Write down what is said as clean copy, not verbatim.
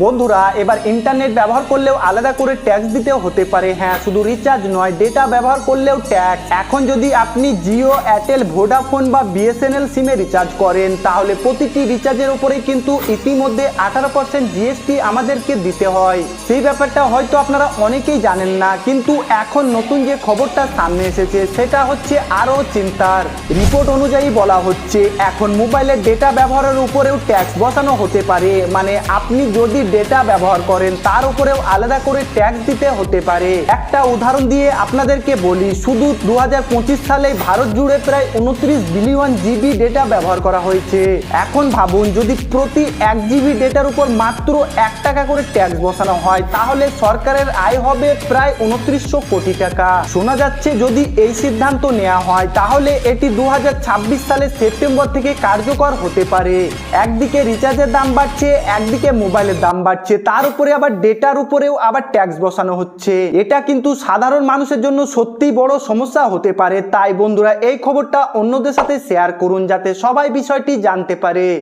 বন্ধুরা, এবার ইন্টারনেট ব্যবহার করলেও আলাদা করে ট্যাক্স দিতেও হতে পারে। হ্যাঁ, শুধু রিচার্জ নয়, ডেটা ব্যবহার করলেও ট্যাক্স। এখন যদি আপনি জিও, এয়ারটেল, ভোডাফোন বা বিএসএনএল সিমে রিচার্জ করেন, তাহলে প্রতিটি রিচার্জের উপরে কিন্তু ইতিমধ্যে 18% জিএসটি আমাদেরকে দিতে হয়। সেই ব্যাপারটা হয়তো আপনারা অনেকেই জানেন না, কিন্তু এখন নতুন যে খবরটা সামনে এসেছে সেটা হচ্ছে আরও চিন্তার। রিপোর্ট অনুযায়ী বলা হচ্ছে এখন মোবাইলের ডেটা ব্যবহারের উপরেও ট্যাক্স বসানো হতে পারে। মানে আপনি যদি ডেটা ব্যবহার করেন তার উপরেও আলাদা করে ট্যাক্স দিতে হতে পারে। একটা উদাহরণ দিয়ে আপনাদেরকে বলি, শুধু 2025 সালে ভারত জুড়ে প্রায় 29 বিলিয়ন জিবি ডেটা ব্যবহার করা হয়েছে। এখন ভাবুন, যদি প্রতি 1 জিবি ডেটার উপর মাত্র 1 টাকা করে ট্যাক্স বসানো হয়, তাহলে সরকারের আয় হবে প্রায় 2900 কোটি টাকা। শোনা যাচ্ছে যদি এই সিদ্ধান্ত নেওয়া হয় তাহলে এটি 2026 সালের সেপ্টেম্বর থেকে কার্যকর হতে পারে। একদিকে রিচার্জের দাম বাড়ছে, একদিকে মোবাইলের দাম বাড়ছে, তার উপরে আবার ডেটার উপরেও আবার ট্যাক্স বসানো হচ্ছে। এটা কিন্তু সাধারণ মানুষের জন্য সত্যি বড় সমস্যা হতে পারে। তাই বন্ধুরা, এই খবরটা অন্যদের সাথে শেয়ার করুন যাতে সবাই বিষয়টি জানতে পারে।